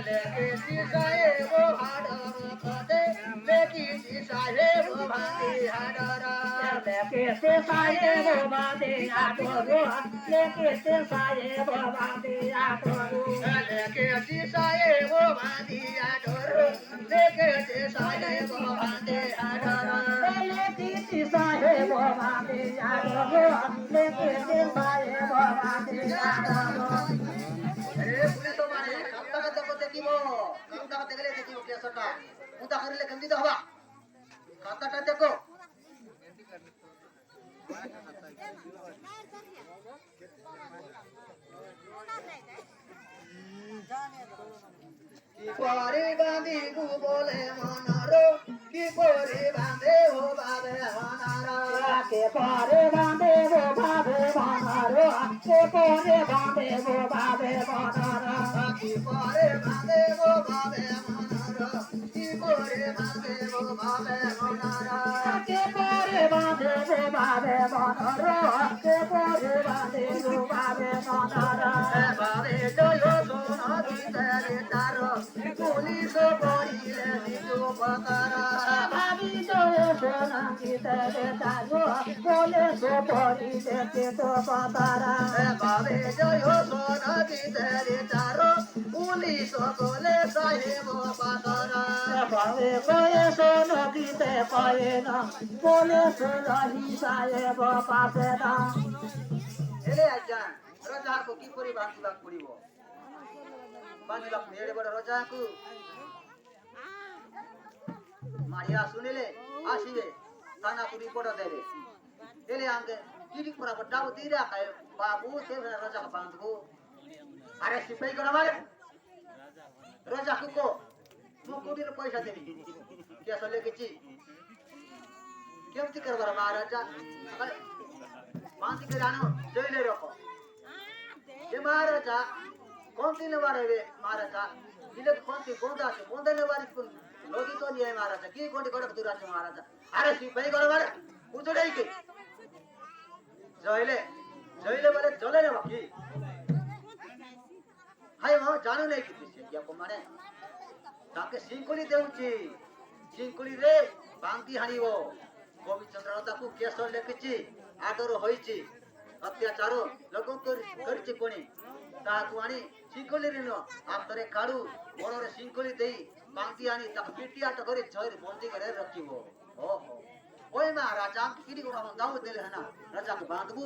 लेकी साहेब हाडर कदे लेकी साहेब भांगे हाडर लेके ते साहेब बांधे आटोरो लेके ते साहेब बांधे आटोरो लेके साहेब भांगे हाडर लेके साहेब भांगे हाडर लेके ते साहेब बांधे आटोरो लेके ते साहेब बांधे आटोरो पुलिस माने कांता का देखो देखिबो कांता का देखले देखिबो केसटा उता करले केमती तो हवा कांताटा देखो की पारे बांधी को बोले मनारो की पारे बांधे हो बाबे मनारो के पारे बांधे वो बाबे बनारो के पारे बांधे वो बाबे बनारो की पारे बांधे वो बाबे मनारो की पारे बांधे वो बाबे मनारो के पारे बांधे वो बाबे बनारो के पारे बांधे वो बाबे बनारो बाबे जो यो सोना की तेरे तारो पुलिस पड़िले दिजो बकारा भाभी जो सोना की तेरे तारो बोले सो पड़ी देते तो बतारा बाबे जो यो सोना की तेरे तारो पुलिस बोले साहेब बकारा भावे कोई सोना की ते पाए ना बोले सो रही साहेब पासे ना এলে আজান রজাকু কি করি বাঁধিবাক পড়িব বাঁধিবাক এড়ে বড় রজাকু মারিয়া শুনিলে আসিবে থানাকু রিপোর্ট দেবে এলে আঙ্গে কিরি করা বড়াও দিরা খায় বাবু সে রজাক বাঁধবো আরে সিপাই করা মারে রজাকু কো মুকুটির পয়সা দেবি কেস লেগেছি কেমতি করবার মহারাজা मानती के जानो जैले रखो ये महाराजा कौन सी ने मारे वे महाराजा इले कौन सी गोंदा से गोंदा ने वाली कुन लोगी तो नहीं है महाराजा की कोंडी कोडक दूर আছে महाराजा अरे सिपाही করে मारे पूछो नहीं के जैले जैले बोले चले रे बाकी हाय मां जानो नहीं किसी क्या को मारे ताके सिंकुली देउची सिंकुली रे बांती हानिबो गोविचंद्र ताकू केस लेखिची आदर होईची अत्याचार लोक करची कोणी ताकू आणि शिंकोली रिन आपरे काढू बड़रे शिंकोली देई बांती आणि ताक पिटियाट करे झर बंदी करे रखिबो हो हो ओय महाराजा किडी को दाऊ देले हना राजा को बांधबू